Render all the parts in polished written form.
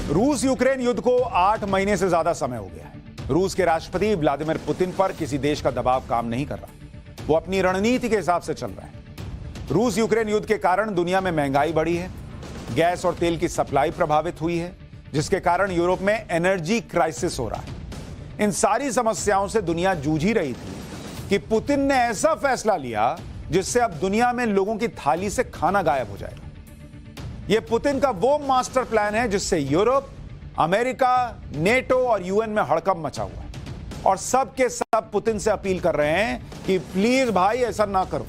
रूस यूक्रेन युद्ध को 8 महीने से ज्यादा समय हो गया है। रूस के राष्ट्रपति व्लादिमीर पुतिन पर किसी देश का दबाव काम नहीं कर रहा। वो अपनी रणनीति के हिसाब से चल रहा है। रूस यूक्रेन युद्ध के कारण दुनिया में महंगाई बढ़ी है, गैस और तेल की सप्लाई प्रभावित हुई है, जिसके कारण यूरोप में एनर्जी क्राइसिस हो रहा है। इन सारी समस्याओं से दुनिया जूझ ही रही थी कि पुतिन ने ऐसा फैसला लिया जिससे अब दुनिया में लोगों की थाली से खाना गायब हो जाएगा। यह पुतिन का वो मास्टर प्लान है जिससे यूरोप, अमेरिका, नेटो और यूएन में हड़कंप मचा हुआ है और सब के सब पुतिन से अपील कर रहे हैं कि प्लीज भाई ऐसा ना करो।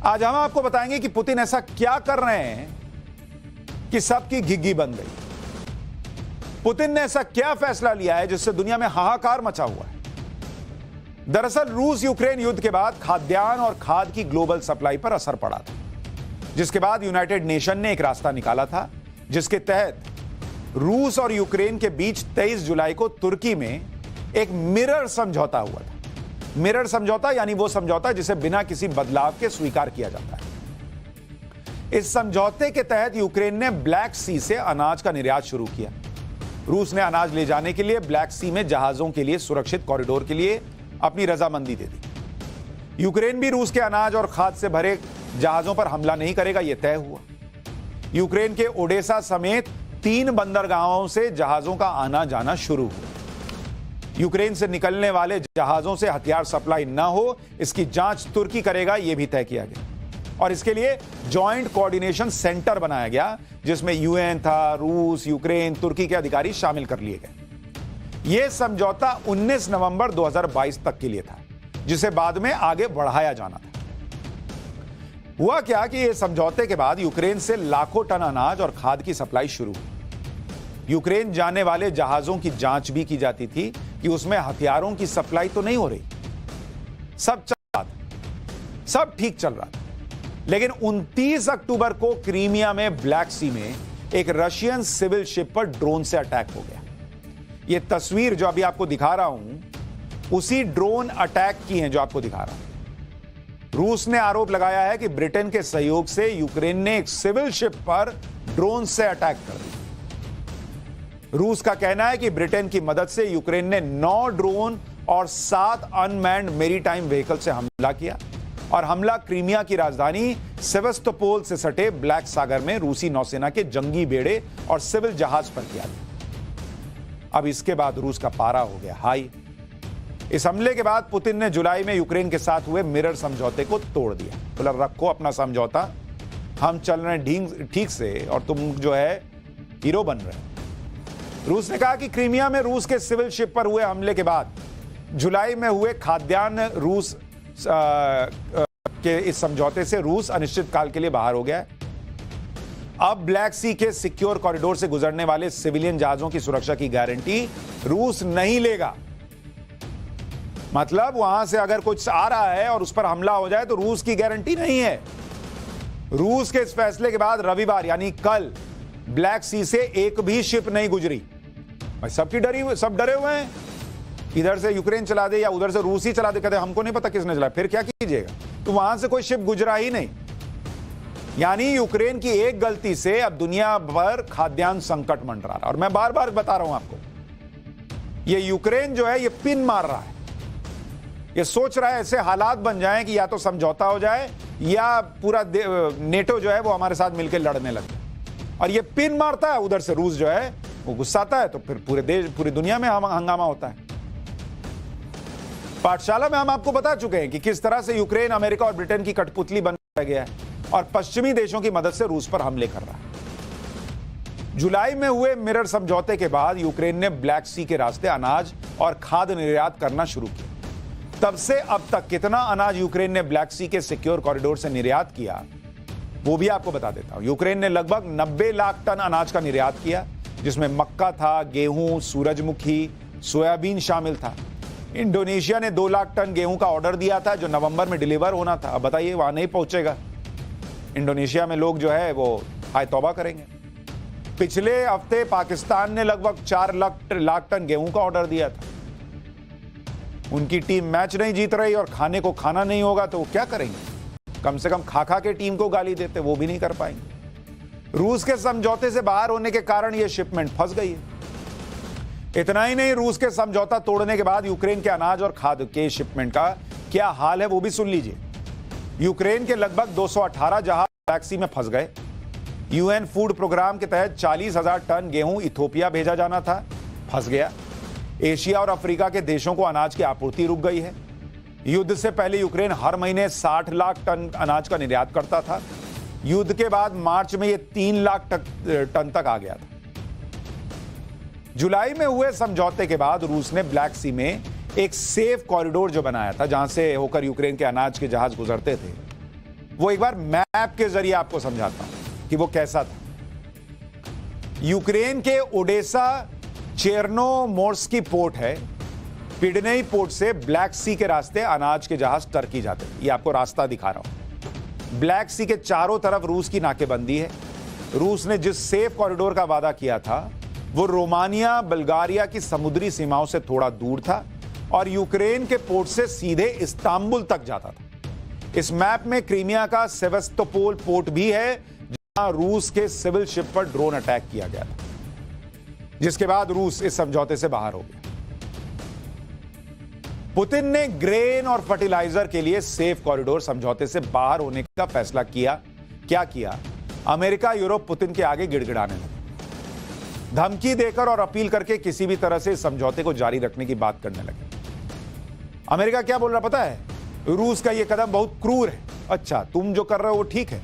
आज हम आपको बताएंगे कि पुतिन ऐसा क्या कर रहे हैं कि सबकी घिघी बन गई। पुतिन ने ऐसा क्या फैसला लिया है जिससे दुनिया में हाहाकार मचा हुआ है। दरअसल रूस यूक्रेन युद्ध के बाद खाद्यान्न और खाद की ग्लोबल सप्लाई पर असर पड़ा था, जिसके बाद यूनाइटेड नेशन ने एक रास्ता निकाला था जिसके तहत रूस और यूक्रेन के बीच 23 जुलाई को तुर्की में एक मिरर समझौता हुआ था। मिरर समझौता यानी वो समझौता जिसे बिना किसी बदलाव के स्वीकार किया जाता है। इस समझौते के तहत यूक्रेन ने ब्लैक सी से अनाज का निर्यात शुरू किया। रूस ने अनाज ले जाने के लिए ब्लैक सी में जहाजों के लिए सुरक्षित कॉरिडोर के लिए अपनी रजामंदी दे दी। यूक्रेन भी रूस के अनाज और खाद से भरे जहाजों पर हमला नहीं करेगा, यह तय हुआ। यूक्रेन के ओडेसा समेत 3 बंदरगाहों से जहाजों का आना जाना शुरू हुआ। यूक्रेन से निकलने वाले जहाजों से हथियार सप्लाई न हो, इसकी जांच तुर्की करेगा, यह भी तय किया गया और इसके लिए जॉइंट कोऑर्डिनेशन सेंटर बनाया गया जिसमें यूएन था, रूस, यूक्रेन, तुर्की के अधिकारी शामिल कर लिए गए। यह समझौता 19 नवंबर 2022 तक के लिए था, जिसे बाद में आगे बढ़ाया जाना था। हुआ क्या कि इस समझौते के बाद यूक्रेन से लाखों टन अनाज और खाद की सप्लाई शुरू हुई। यूक्रेन जाने वाले जहाजों की जांच भी की जाती थी कि उसमें हथियारों की सप्लाई तो नहीं हो रही। सब चल रहा था, सब ठीक चल रहा था। लेकिन 29 अक्टूबर को क्रीमिया में ब्लैक सी में एक रशियन सिविल शिप पर ड्रोन से अटैक हो गया। यह तस्वीर जो अभी आपको दिखा रहा हूं उसी ड्रोन अटैक की है जो आपको दिखा रहा हूं। रूस ने आरोप लगाया है कि ब्रिटेन के सहयोग से यूक्रेन ने एक सिविल शिप पर ड्रोन से अटैक कर दिया। रूस का कहना है कि ब्रिटेन की मदद से यूक्रेन ने 9 ड्रोन और 7 अनमैन्ड मेरीटाइम व्हीकल से हमला किया और हमला क्रीमिया की राजधानी सेवास्तोपोल से सटे ब्लैक सागर में रूसी नौसेना के जंगी बेड़े और सिविल जहाज पर किया गया। अब इसके बाद रूस का पारा हो गया हाई। इस हमले के बाद पुतिन ने जुलाई में यूक्रेन के साथ हुए मिरर समझौते को तोड़ दिया। बोला रखो अपना समझौता, हम चल रहे हैं ठीक से और तुम जो है हीरो बन रहे हो। रूस ने कहा कि क्रीमिया में रूस के सिविल शिप पर हुए हमले के बाद जुलाई में हुए खाद्यान्न रूस के इस समझौते से रूस अनिश्चित काल के लिए बाहर हो गया है। अब ब्लैक सी के सिक्योर कॉरिडोर से गुजरने वाले सिविलियन जहाजों की सुरक्षा की गारंटी रूस नहीं लेगा। मतलब वहां से अगर कुछ आ रहा है और उस पर हमला हो जाए तो रूस की गारंटी नहीं है। रूस के इस फैसले के बाद रविवार यानी कल ब्लैक सी से एक भी शिप नहीं गुजरी। सब डरे हुए हैं, इधर से यूक्रेन चला दे या उधर से रूस ही चला दे। कहते हमको नहीं पता किसने चलाया, फिर क्या कीजिएगा। तो वहां से कोई शिप गुजरा ही नहीं। यानी यूक्रेन की एक गलती से अब दुनिया भर खाद्यान्न संकट मंडरा रहा है। और मैं बार बार बता रहा हूं आपको, ये यूक्रेन जो है ये पिन मार रहा है। ये सोच रहा है ऐसे हालात बन जाएं कि या तो समझौता हो जाए या पूरा नेटो जो है वो हमारे साथ मिलकर लड़ने लगे। और ये पिन मारता है, उधर से रूस जो है वो गुस्साता है, तो फिर पूरी दुनिया में हंगामा होता है। पाठशाला में हम आपको बता चुके हैं कि किस तरह से यूक्रेन अमेरिका और ब्रिटेन की कठपुतली बन गया है और पश्चिमी देशों की मदद से रूस पर हमले कर रहा है। जुलाई में हुए मिरर समझौते के बाद यूक्रेन ने ब्लैक सी के रास्ते अनाज और खाद्य निर्यात करना शुरू किया। तब से अब तक कितना अनाज यूक्रेन ने ब्लैक सी के सिक्योर कॉरिडोर से निर्यात किया वो भी आपको बता देता हूं। यूक्रेन ने लगभग 90 लाख टन अनाज का निर्यात किया, जिसमें मक्का था, गेहूं, सूरजमुखी, सोयाबीन शामिल था। इंडोनेशिया ने 2 लाख टन गेहूं का ऑर्डर दिया था जो नवंबर में डिलीवर होना था। अब बताइए वहां नहीं पहुंचेगा। इंडोनेशिया में लोग जो है वो हाय तौबा करेंगे। पिछले हफ्ते पाकिस्तान ने लगभग 4 लाख टन गेहूं का ऑर्डर दिया था। उनकी टीम मैच नहीं जीत रही और खाने को खाना नहीं होगा तो वो क्या करेंगे। कम से कम खा खा के टीम को गाली देते, वो भी नहीं कर पाएंगे। रूस के समझौते से बाहर होने के कारण यह शिपमेंट फंस गई है। इतना ही नहीं, रूस के समझौता तोड़ने के बाद यूक्रेन के अनाज और खाद्य के शिपमेंट का क्या हाल है वो भी सुन लीजिए। यूक्रेन के लगभग 218 जहाज ब्लैक सी में फंस गए। यूएन फूड प्रोग्राम के तहत 40,000 टन गेहूं इथोपिया भेजा जाना था, फंस गया। एशिया और अफ्रीका के देशों को अनाज की आपूर्ति रुक गई है। युद्ध से पहले यूक्रेन हर महीने 60 लाख टन अनाज का निर्यात करता था। युद्ध के बाद मार्च में यह 3 लाख टन तक आ गया था। जुलाई में हुए समझौते के बाद रूस ने ब्लैक सी में एक सेफ कॉरिडोर जो बनाया था, जहां से होकर यूक्रेन के अनाज के जहाज गुजरते थे, वो एक बार मैप के जरिए आपको समझाता हूं कि वो कैसा था। यूक्रेन के ओडेसा चेर्नोमोर्स्की पोर्ट है। पिडनेई पोर्ट से ब्लैक सी के रास्ते अनाज के जहाज टर्की जाते हैं। ये आपको रास्ता दिखा रहा हूं। ब्लैक सी के चारों तरफ रूस की नाकेबंदी है। रूस ने जिस सेफ कॉरिडोर का वादा किया था वो रोमानिया, बुल्गारिया की समुद्री सीमाओं से थोड़ा दूर था और यूक्रेन के पोर्ट से सीधे इस्तांबुल तक जाता था। इस मैप में क्रीमिया का सेवेस्तोपोल पोर्ट भी है, जहां रूस के सिविल शिप पर ड्रोन अटैक किया गया था, जिसके बाद रूस इस समझौते से बाहर हो गया। पुतिन ने ग्रेन और फर्टिलाइजर के लिए सेफ कॉरिडोर समझौते से बाहर होने का फैसला किया। क्या किया? अमेरिका, यूरोप पुतिन के आगे गिड़गिड़ाने लगे। धमकी देकर और अपील करके किसी भी तरह से इस समझौते को जारी रखने की बात करने लगे। अमेरिका क्या बोल रहा पता है? रूस का यह कदम बहुत क्रूर है। अच्छा, तुम जो कर रहे हो वो ठीक है,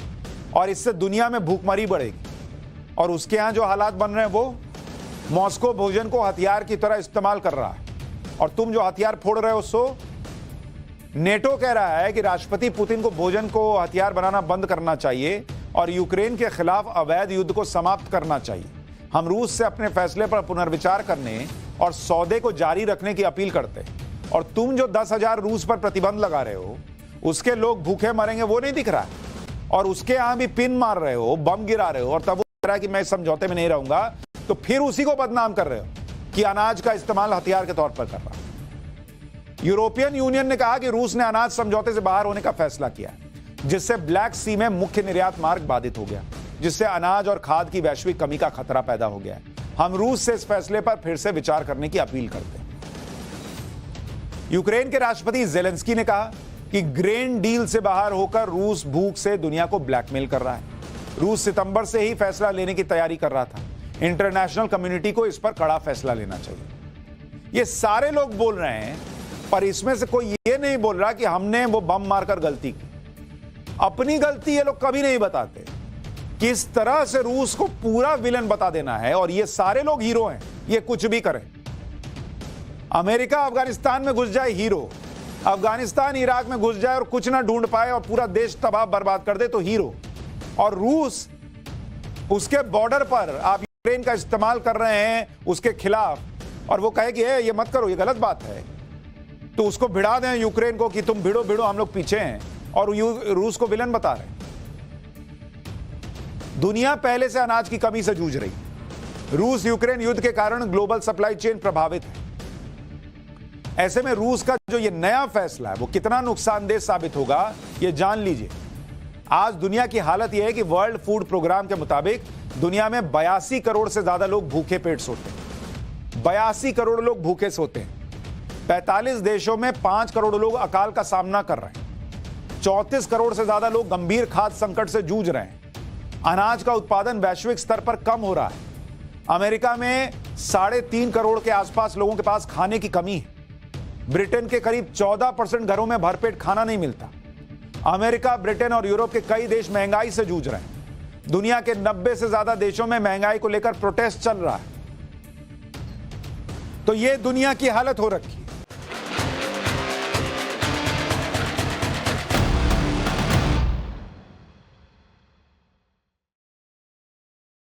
और इससे दुनिया में भूखमरी बढ़ेगी। और उसके यहां जो हालात बन रहे हैं वो मॉस्को भोजन को हथियार की तरह इस्तेमाल कर रहा है, और तुम जो हथियार फोड़ रहे हो सो नेटो कह रहा है कि राष्ट्रपति पुतिन को भोजन को हथियार बनाना बंद करना चाहिए और यूक्रेन के खिलाफ अवैध युद्ध को समाप्त करना चाहिए। हम रूस से अपने फैसले पर पुनर्विचार करने और सौदे को जारी रखने की अपील करते हैं, और तुम जो 10,000 रूस पर प्रतिबंध लगा रहे हो उसके लोग भूखे मरेंगे वो नहीं दिख रहा है, और उसके यहां भी पिन मार रहे हो, बम गिरा रहे हो, और तब वो कह रहा है कि मैं इस समझौते में नहीं रहूंगा, तो फिर उसी को बदनाम कर रहे हो कि अनाज का इस्तेमाल हथियार के तौर पर कर रहा है। यूरोपियन यूनियन ने कहा कि रूस ने अनाज समझौते से बाहर होने का फैसला किया, जिससे ब्लैक सी में मुख्य निर्यात मार्ग बाधित हो गया, जिससे अनाज और खाद की वैश्विक कमी का खतरा पैदा हो गया है। हम रूस से इस फैसले पर फिर से विचार करने की अपील करते हैं। यूक्रेन के राष्ट्रपति जेलेंस्की ने कहा कि ग्रेन डील से बाहर होकर रूस भूख से दुनिया को ब्लैकमेल कर रहा है। रूस सितंबर से ही फैसला लेने की तैयारी कर रहा था। इंटरनेशनल कम्युनिटी को इस पर कड़ा फैसला लेना चाहिए। ये सारे लोग बोल रहे हैं, पर इसमें से कोई ये नहीं बोल रहा कि हमने वो बम मारकर गलती की। अपनी गलती ये लोग कभी नहीं बताते। किस तरह से रूस को पूरा विलन बता देना है, और ये सारे लोग हीरो हैं, ये कुछ भी करें। अमेरिका अफगानिस्तान में घुस जाए, हीरो। अफगानिस्तान इराक में घुस जाए और कुछ ना ढूंढ पाए और पूरा देश तबाह बर्बाद कर दे, तो हीरो। और रूस उसके बॉर्डर पर आप यूक्रेन का इस्तेमाल कर रहे हैं उसके खिलाफ, और वो कहे कि ये मत करो, ये गलत बात है, तो उसको भिड़ा दें यूक्रेन को कि तुम भिड़ो भिड़ो, हम लोग पीछे हैं, और रूस को विलन बता रहे हैं। दुनिया पहले से अनाज की कमी से जूझ रही। रूस यूक्रेन युद्ध के कारण ग्लोबल सप्लाई चेन प्रभावित है। ऐसे में रूस का जो ये नया फैसला है वो कितना नुकसानदेह साबित होगा, ये जान लीजिए। आज दुनिया की हालत यह है कि वर्ल्ड फूड प्रोग्राम के मुताबिक दुनिया में 82 करोड़ से ज्यादा लोग भूखे पेट सोते हैं। 82 करोड़ लोग भूखे सोते हैं। 45 देशों में 5 करोड़ लोग अकाल का सामना कर रहे हैं। 34 करोड़ से ज्यादा लोग गंभीर खाद्य संकट से जूझ रहे हैं। अनाज का उत्पादन वैश्विक स्तर पर कम हो रहा है। अमेरिका में 3.5 करोड़ के आसपास लोगों के पास खाने की कमी है। ब्रिटेन के करीब 14% घरों में भरपेट खाना नहीं मिलता। अमेरिका, ब्रिटेन और यूरोप के कई देश महंगाई से जूझ रहे हैं। दुनिया के 90 से ज्यादा देशों में महंगाई को लेकर प्रोटेस्ट चल रहा है। तो यह दुनिया की हालत हो रखी।